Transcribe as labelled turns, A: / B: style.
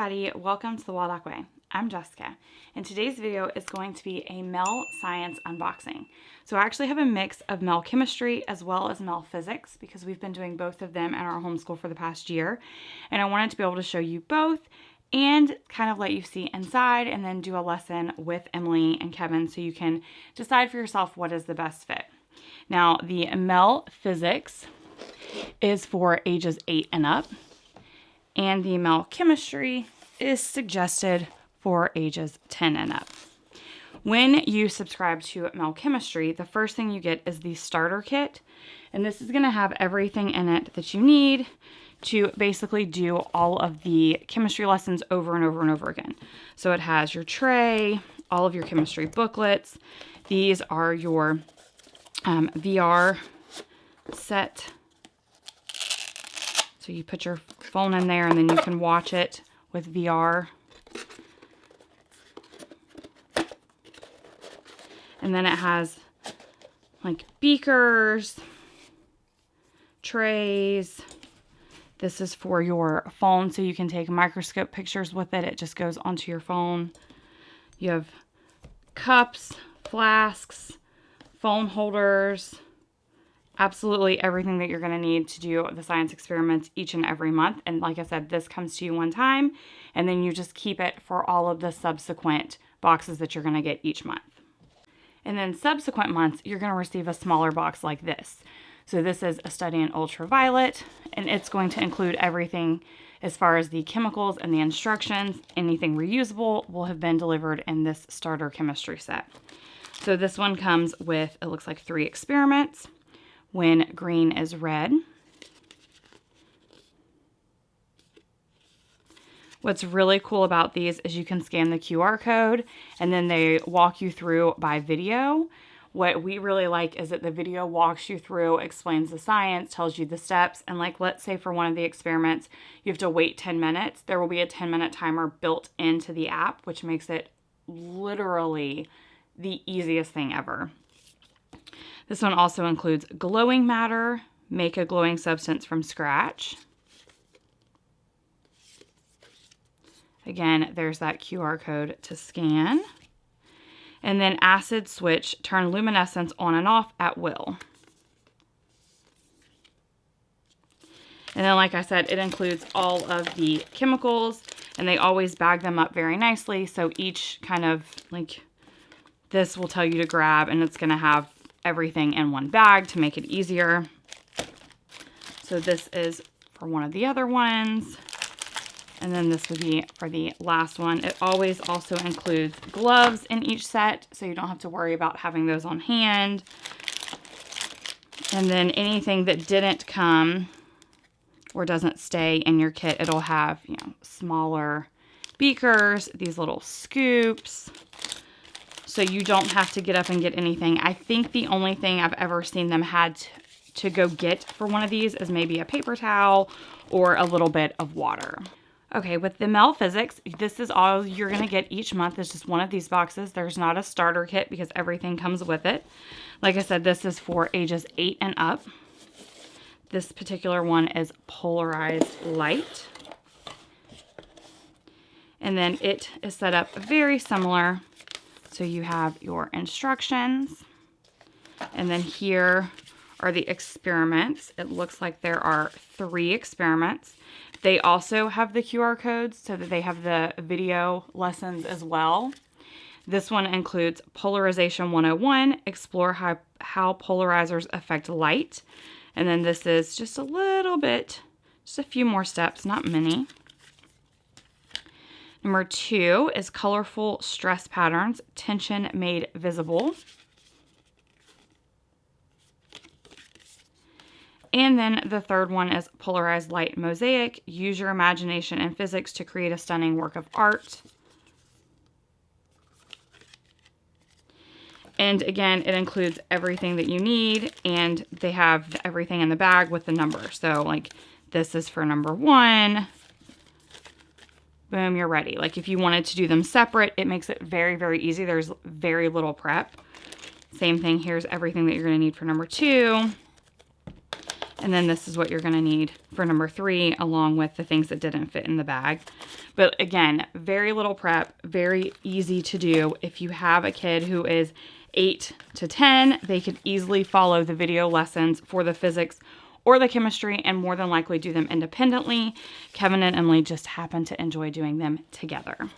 A: everybody, welcome to the Waldock Way. I'm Jessica, and today's video is going to be a MEL Science unboxing. So I actually have a mix of MEL Chemistry as well as MEL Physics because we've been doing both of them in our homeschool for the past year, and I wanted to be able to show you both and kind of let you see inside and then do a lesson with Emily and Kevin so you can decide for yourself what is the best fit. Now, the MEL Physics is for ages 8 and up, and the MEL Chemistry is suggested for ages 10 and up. When you subscribe to MEL Chemistry, the first thing you get is the starter kit, and this is going to have everything in it that you need to basically do all of the chemistry lessons over and over and over again. So it has your tray, all of your chemistry booklets. These are your VR set. So you put your phone in there and then you can watch it with VR. And then it has like beakers, trays. This is for your phone so you can take microscope pictures with it. It just goes onto your phone. You have cups, flasks, phone holders, absolutely everything that you're going to need to do the science experiments each and every month. And like I said, this comes to you one time, and then you just keep it for all of the subsequent boxes that you're going to get each month. And then subsequent months, you're going to receive a smaller box like this. So this is a study in ultraviolet, and it's going to include everything as far as the chemicals and the instructions. Anything reusable will have been delivered in this starter chemistry set. So this one comes with, it looks like 3 experiments. When green is red. What's really cool about these is you can scan the QR code and then they walk you through by video. What we really like is that the video walks you through, explains the science, tells you the steps, and like let's say for one of the experiments you have to wait 10 minutes. There will be a 10-minute timer built into the app, which makes it literally the easiest thing ever. This one also includes glowing matter, make a glowing substance from scratch. Again, there's that QR code to scan. And then acid switch, turn luminescence on and off at will. And then, like I said, it includes all of the chemicals, and they always bag them up very nicely. So each kind of, like, this will tell you to grab, and it's going to have everything in one bag to make it easier. So this is for one of the other ones. And then this would be for the last one. It always also includes gloves in each set, so you don't have to worry about having those on hand. And then anything that didn't come or doesn't stay in your kit, it'll have, you know, smaller beakers, these little scoops. So you don't have to get up and get anything. I think the only thing I've ever seen them had to go get for one of these is maybe a paper towel or a little bit of water. Okay, with the MEL Physics, this is all you're going to get each month. It's just one of these boxes. There's not a starter kit because everything comes with it. Like I said, this is for ages 8 and up. This particular one is polarized light. And then it is set up very similar. So you have your instructions, and then here are the experiments. It looks like there are 3 experiments. They also have the QR codes so that they have the video lessons as well. This one includes Polarization 101, explore how polarizers affect light. And then this is just a little bit, just a few more steps, not many. Number 2 is colorful stress patterns, tension made visible. And then the third one is polarized light mosaic, use your imagination and physics to create a stunning work of art. And again, it includes everything that you need, and they have everything in the bag with the number. So like this is for number 1. Boom, you're ready. Like if you wanted to do them separate, it makes it very, very easy. There's very little prep. Same thing, here's everything that you're going to need for number 2. And then this is what you're going to need for number 3, along with the things that didn't fit in the bag. But again, very little prep, very easy to do. If you have a kid who is 8 to 10, they could easily follow the video lessons for the physics or the chemistry and more than likely do them independently. Kevin and Emily just happen to enjoy doing them together.